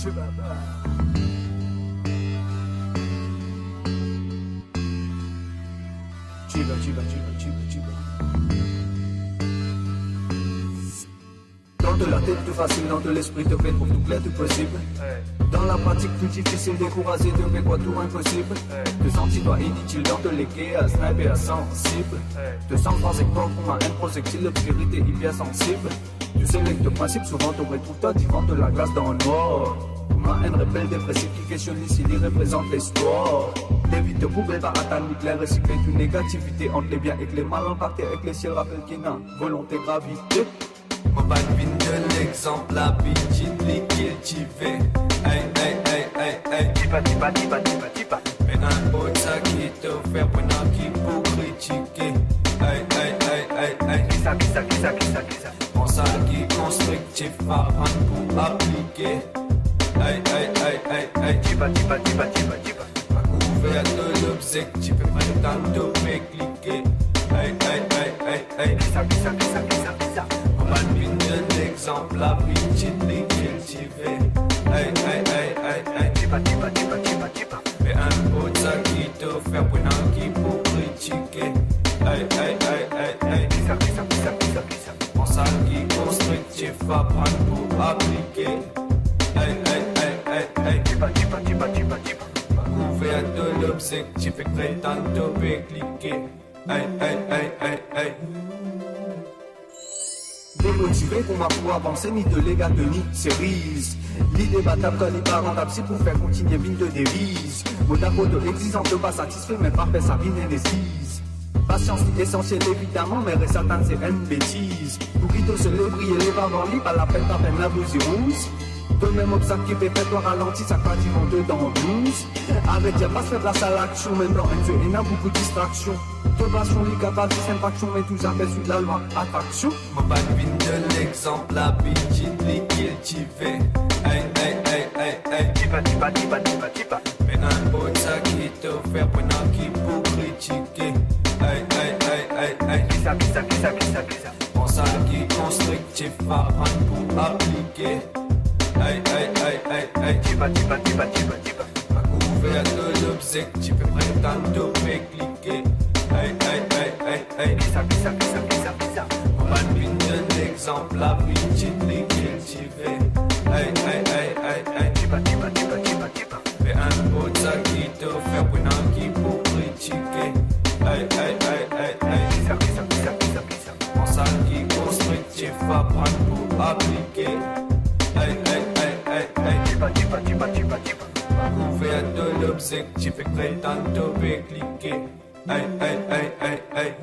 Dans de la tête tout facile, dans de l'esprit te fait, trouve tout clair, tout possible. Dans la pratique plus difficile, découragé de mes quoi tout impossible. Te sens-toi inutile dans de l'équé, à sniper, à sensible. Te sens transéquent pour un projectile, l'obscurité hyper sensible. Tu sais que de principe, souvent te retrouves-toi divan de la glace dans le noir. Ma haine rebelle dépressive qui questionne ici, il représente l'espoir. L'évite de poubelle par attaque nucléaire, recycler toute négativité entre les biens et les mal impactés avec les ciels, rappelle qu'il n'a volonté gravité. Mon bad vin de l'exemple, la petite liquide cultivée. Hey, hey, hey, hey, hey. Tipa, tipa, tipa, tipa, tipa. Mais un autre ça qui te fait pendant qui pour critiquer. Hey, hey, hey, hey, hey. Kisa, kisa, kisa, kisa, kisa. Mon ça qui constructif, apprendre pour appliquer. Hey, hey, hey, hey, hey. Tipa, tipa, tipa, tipa, tipa. Ma couverte de l'objectif, et pas de temps de cliquer. Hey, hey, hey, hey, hey. Kisa, kisa, kisa, kisa, kisa. Bad vin de l'exemple, la petite liquide cultivée. Hey, hey, hey, hey, hey. Tipa, tipa, tipa, tipa, tipa. Mais un autre ça qui te fait pendant qui pour critiquer. Hey, hey, hey, hey, hey. Kisa, kisa, kisa, kisa, kisa. Mon ça qui constructif, apprendre pour appliquer. Hey, hey, hey, hey, hey. Tipa, tipa, tipa, tipa, tipa. Ma couverte de l'objectif et prétend te faire cliquer. Hey, hey, hey, hey, hey. Démotivé pour ma pour avancer, ni de légat de ni cerise. L'idée battable quand il pas rentable, c'est pour faire continuer mine de devise. Monaco de exigeante pas satisfait, mais parfait sa vie n'indécise. Patience est essentielle évidemment, mais reste certain c'est une bêtise. Pour qui se lève, briller les vents libre, pas la peine la blouse rouge. De même obstacle qui fait toi ralenti, ça quand ils vont dedans en blues. Arrête, y'a pas se faire place à l'action, même dans un jeu, il y a beaucoup de distractions. De passion, les capables, c'est impaction, mais tout ça fait suite la loi, attraction. Mon bad vin de l'exemple, la petite liquide cultivée. Hey, hey, hey, hey, hey. Tipa, tipa, tipa, tipa, tipa. Mais un autre ça qui te fait pendant qui pour critiquer. Hey, hey, hey, hey, hey. Kisa, kisa, kisa, kisa, kisa. Mon ça qui constructif, apprendre pour appliquer. Hey, hey, hey, hey, hey. Tipa, tipa, tipa, tipa, tipa. Ma couverte de l'objectif et prétend te faire cliquer. Hey, hey, hey, hey, hey. Kisa, kisa, kisa, kisa, kisa. Mon bad vin de l'exemple, la petite liquide cultivée. Hey, hey, hey, hey, hey. Tipa, tipa, tipa, tipa, tipa. Mais un autre ça qui te fait pendant qui pour critiquer. Hey, hey, hey, hey, hey. Kisa, kisa, kisa, kisa, kisa. Mon ça qui constructif, apprendre pour appliquer. Hey, hey, hey, hey, hey. Tipa, tipa, tipa, tipa, tipa. Ma couverte de l'objectif et prétend te faire cliquer. Hey, hey, hey, hey, hey.